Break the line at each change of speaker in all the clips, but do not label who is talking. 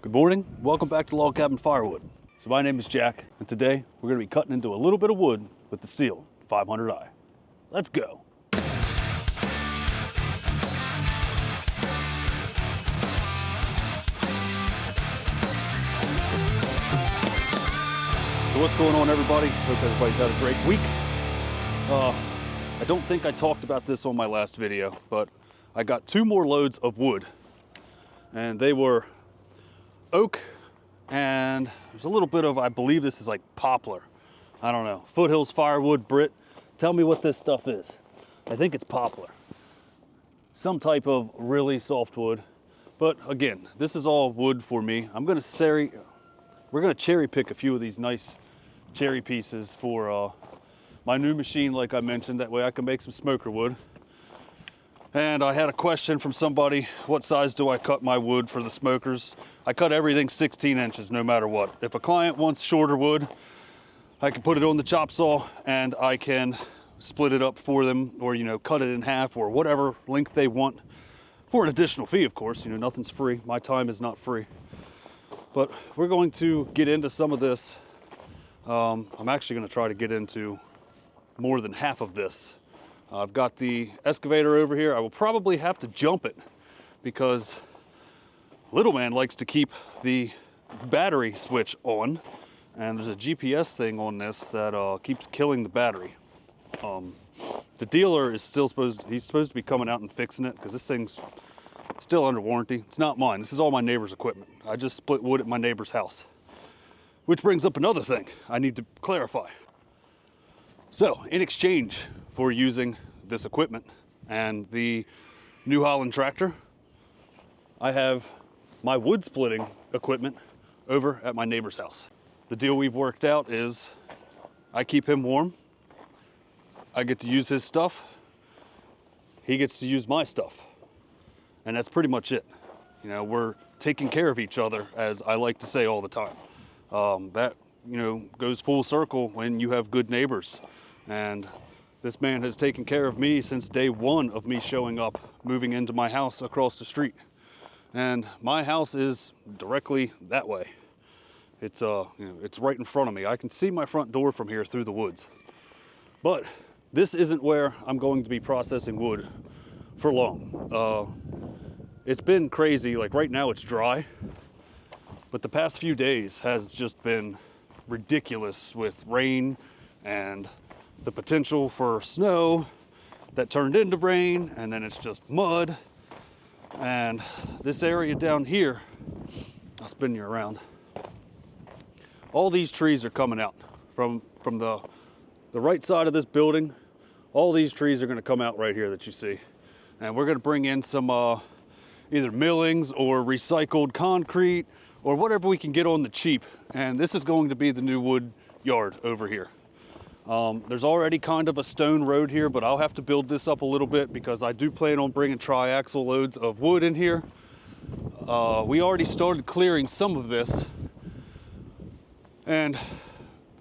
Good morning, welcome back to Log Cabin Firewood. So my name is Jack, and today we're going to be cutting into a little bit of wood with the Stihl 500i. Let's go. So what's going on, everybody? Hope everybody's had a great week. I don't think I talked about this on my last video, but I got 2 more loads of wood, and they were oak, and there's a little bit of, I believe this is like poplar. I don't know. Foothills, Firewood, Brit. Tell me what this stuff is. I think it's poplar. Some type of really soft wood. But again, this is all wood for me. We're gonna cherry pick a few of these nice cherry pieces for my new machine, like I mentioned. That way I can make some smoker wood. And I had a question from somebody, what size do I cut my wood for the smokers? I cut everything 16 inches no matter what. If a client wants shorter wood, I can put it on the chop saw and I can split it up for them, or cut it in half, or whatever length they want, for an additional fee, of course. Nothing's free. My time is not free. But we're going to get into some of this. I'm actually going to try to get into more than half of this. I've got the excavator over here. I will probably have to jump it because little man likes to keep the battery switch on, and there's a GPS thing on this that keeps killing the battery. The dealer is still supposed to be coming out and fixing it because this thing's still under warranty. It's not mine. This is all my neighbor's equipment. I just split wood at my neighbor's house. Which brings up another thing I need to clarify. So, in exchange for using this equipment and the New Holland tractor, I have my wood splitting equipment over at my neighbor's house. The deal we've worked out is I keep him warm, I get to use his stuff, he gets to use my stuff, and that's pretty much it. We're taking care of each other, as I like to say all the time. That goes full circle when you have good neighbors. And this man has taken care of me since day one of me showing up, moving into my house across the street. And my house is directly that way. It's it's right in front of me. I can see my front door from here through the woods. But this isn't where I'm going to be processing wood for long. It's been crazy. Like right now it's dry, but the past few days has just been ridiculous with rain and the potential for snow that turned into rain, and then it's just mud. And this area down here, I'll spin you around. All these trees are coming out from the right side of this building. All these trees are going to come out right here that you see. And we're going to bring in some either millings or recycled concrete or whatever we can get on the cheap. And this is going to be the new wood yard over here. There's already kind of a stone road here, but I'll have to build this up a little bit because I do plan on bringing triaxle loads of wood in here. We already started clearing some of this, and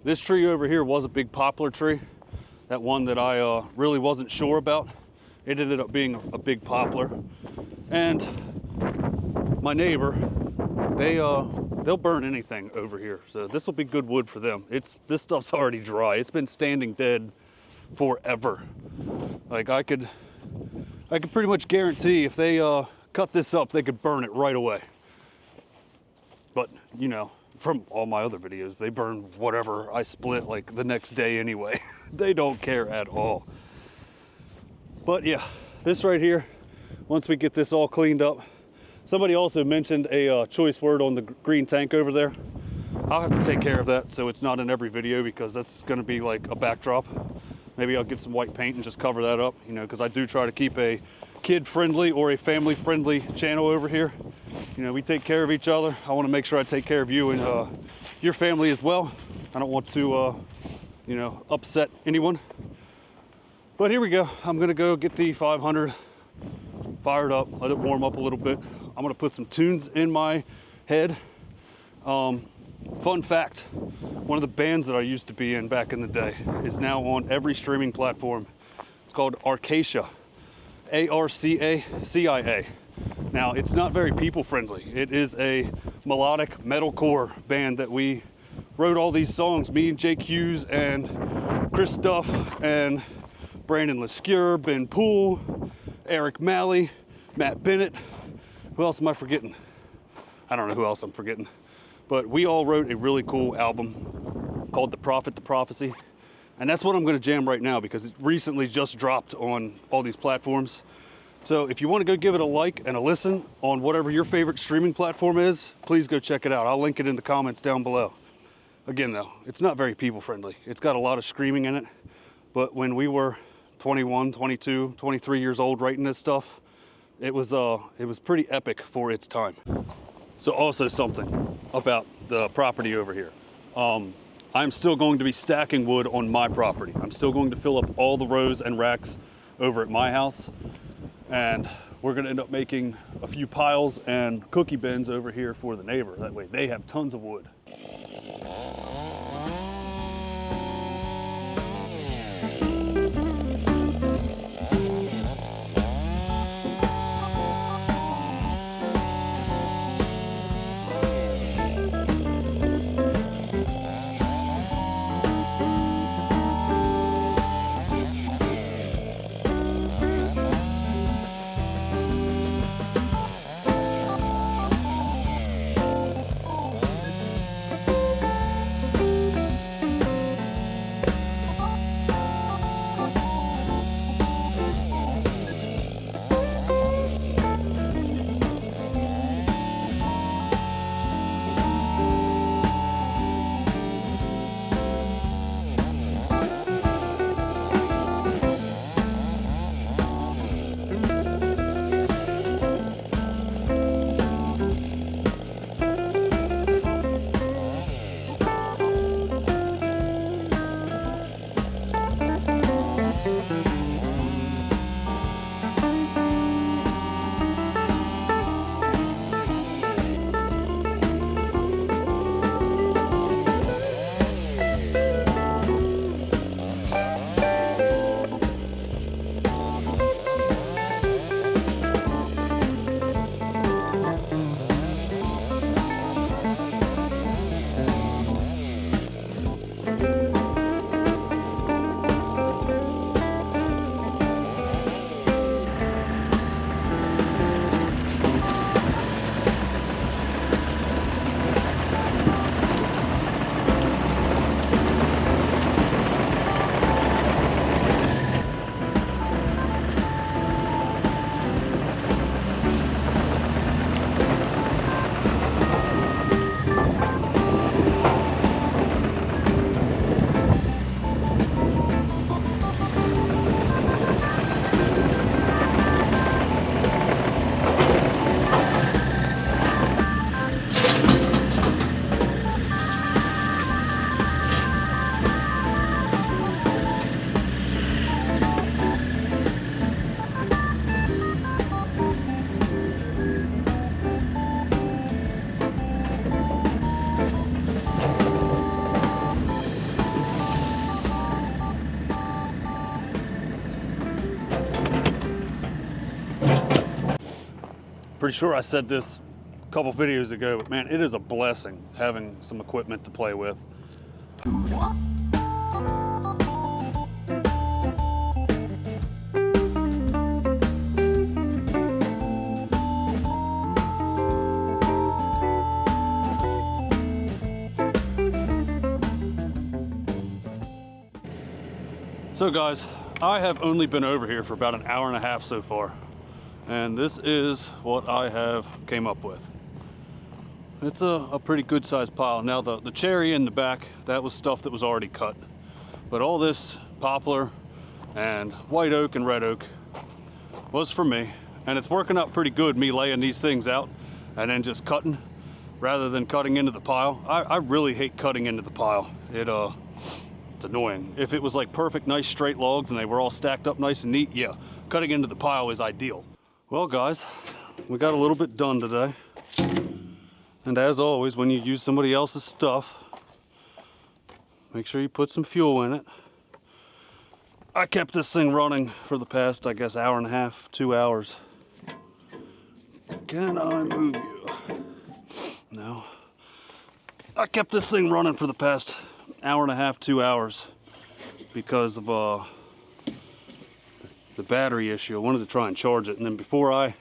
this tree over here was a big poplar tree. That one that I really wasn't sure about. It ended up being a big poplar. And my neighbor, they'll burn anything over here, so this will be good wood for them. This stuff's already dry. It's been standing dead forever. Like I could pretty much guarantee if they cut this up, they could burn it right away. But from all my other videos, they burn whatever I split like the next day anyway. They don't care at all. But yeah, this right here, once we get this all cleaned up. Somebody also mentioned a choice word on the green tank over there. I'll have to take care of that so it's not in every video because that's going to be like a backdrop. Maybe I'll get some white paint and just cover that up, because I do try to keep a kid-friendly or a family-friendly channel over here. We take care of each other. I want to make sure I take care of you and your family as well. I don't want to, upset anyone. But here we go. I'm going to go get the 500 fired up, let it warm up a little bit. I'm gonna put some tunes in my head. Fun fact, one of the bands that I used to be in back in the day is now on every streaming platform. It's called Arcacia, Arcacia. Now, it's not very people friendly. It is a melodic metalcore band that we wrote all these songs, me and Jake Hughes and Chris Duff and Brandon Lescure, Ben Poole, Eric Malley, Matt Bennett. Who else am I forgetting? I don't know who else I'm forgetting. But we all wrote a really cool album called The Prophet, The Prophecy. And that's what I'm gonna jam right now because it recently just dropped on all these platforms. So if you wanna go give it a like and a listen on whatever your favorite streaming platform is, please go check it out. I'll link it in the comments down below. Again though, it's not very people friendly. It's got a lot of screaming in it. But when we were 21, 22, 23 years old writing this stuff, it was pretty epic for its time. So also something about the property over here. I'm still going to be stacking wood on my property. I'm still going to fill up all the rows and racks over at my house. And we're gonna end up making a few piles and cookie bins over here for the neighbor. That way they have tons of wood. Pretty sure I said this a couple videos ago, but man, it is a blessing having some equipment to play with. So guys, I have only been over here for about an hour and a half so far. And this is what I have came up with. It's a pretty good sized pile. Now the cherry in the back, that was stuff that was already cut. But all this poplar and white oak and red oak was for me. And it's working out pretty good, me laying these things out and then just cutting rather than cutting into the pile. I really hate cutting into the pile. It's annoying. If it was like perfect, nice straight logs and they were all stacked up nice and neat, yeah, cutting into the pile is ideal. Well guys, we got a little bit done today. And as always, when you use somebody else's stuff, make sure you put some fuel in it. I kept this thing running for the past, I guess, hour and a half, 2 hours. Can I move you? No. I kept this thing running for the past hour and a half, 2 hours because of the battery issue. I wanted to try and charge it, and then before I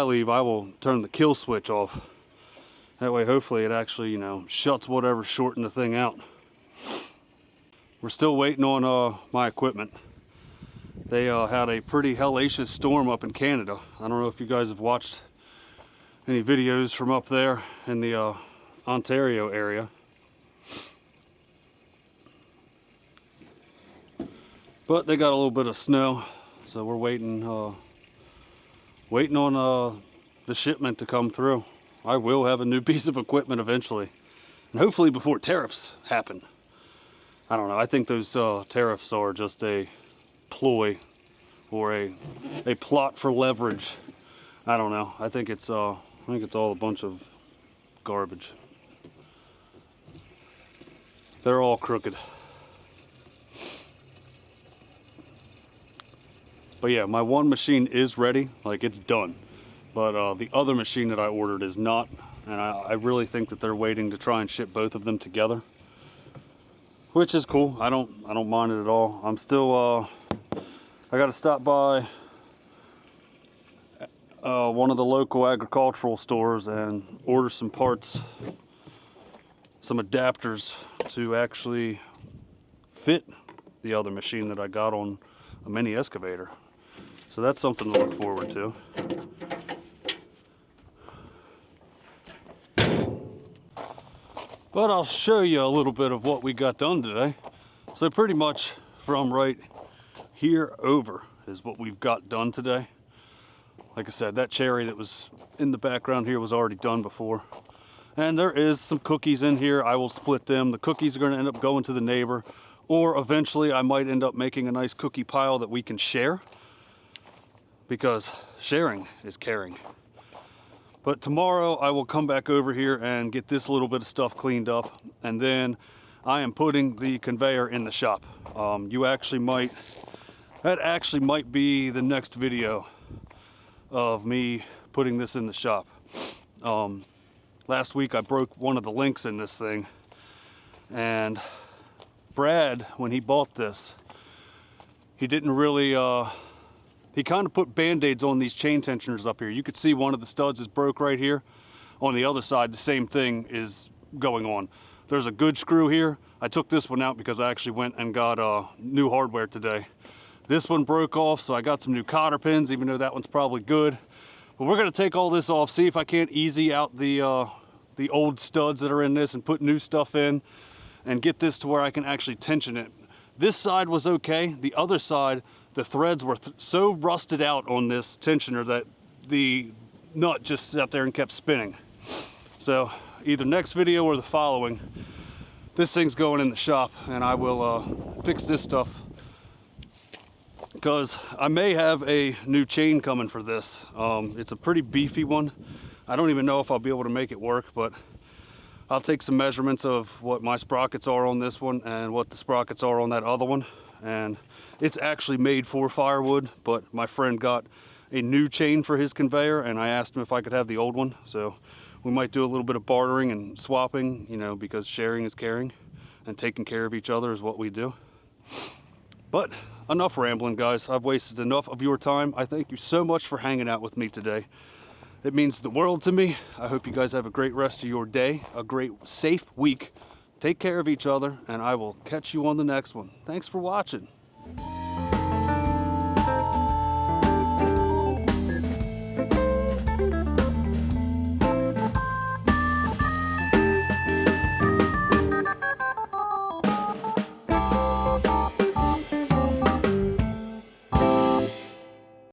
leave, I will turn the kill switch off. That way, hopefully, it actually, you know, shuts whatever's shorting the thing out. We're still waiting on my equipment. They had a pretty hellacious storm up in Canada. I don't know if you guys have watched any videos from up there in the Ontario area. But they got a little bit of snow, so we're waiting on the shipment to come through. I will have a new piece of equipment eventually, and hopefully before tariffs happen. I don't know. I think those tariffs are just a ploy or a plot for leverage. I don't know. I think it's all a bunch of garbage. They're all crooked. But yeah, my one machine is ready, like it's done. But the other machine that I ordered is not, and I really think that they're waiting to try and ship both of them together, which is cool. I don't mind it at all. I'm still I got to stop by one of the local agricultural stores and order some parts, some adapters to actually fit the other machine that I got on a mini excavator. So that's something to look forward to. But I'll show you a little bit of what we got done today. So pretty much from right here over is what we've got done today. Like I said, that cherry that was in the background here was already done before. And there is some cookies in here. I will split them. The cookies are going to end up going to the neighbor, or eventually I might end up making a nice cookie pile that we can share, because sharing is caring. But tomorrow I will come back over here and get this little bit of stuff cleaned up, and then I am putting the conveyor in the shop. That actually might be the next video of me putting this in the shop. Last week I broke one of the links in this thing, and Brad, when he bought this, he didn't really, he kind of put band-aids on these chain tensioners up here. You could see one of the studs is broke right here. On the other side, the same thing is going on. There's a good screw here. I took this one out because I actually went and got new hardware today. This one broke off, so I got some new cotter pins, even though that one's probably good. But we're gonna take all this off, see if I can't easy out the old studs that are in this and put new stuff in and get this to where I can actually tension it. This side was okay. The other side, the threads were so rusted out on this tensioner that the nut just sat there and kept spinning. So either next video or the following, this thing's going in the shop, and I will fix this stuff, because I may have a new chain coming for this. It's a pretty beefy one. I don't even know if I'll be able to make it work, but I'll take some measurements of what my sprockets are on this one and what the sprockets are on that other one. And it's actually made for Firewood, but my friend got a new chain for his conveyor, and I asked him if I could have the old one. So we might do a little bit of bartering and swapping, you know, because sharing is caring, and taking care of each other is what we do. But enough rambling, guys. I've wasted enough of your time. I thank you so much for hanging out with me today. It means the world to me. I hope you guys have a great rest of your day, a great safe week. Take care of each other, and I will catch you on the next one. Thanks for watching.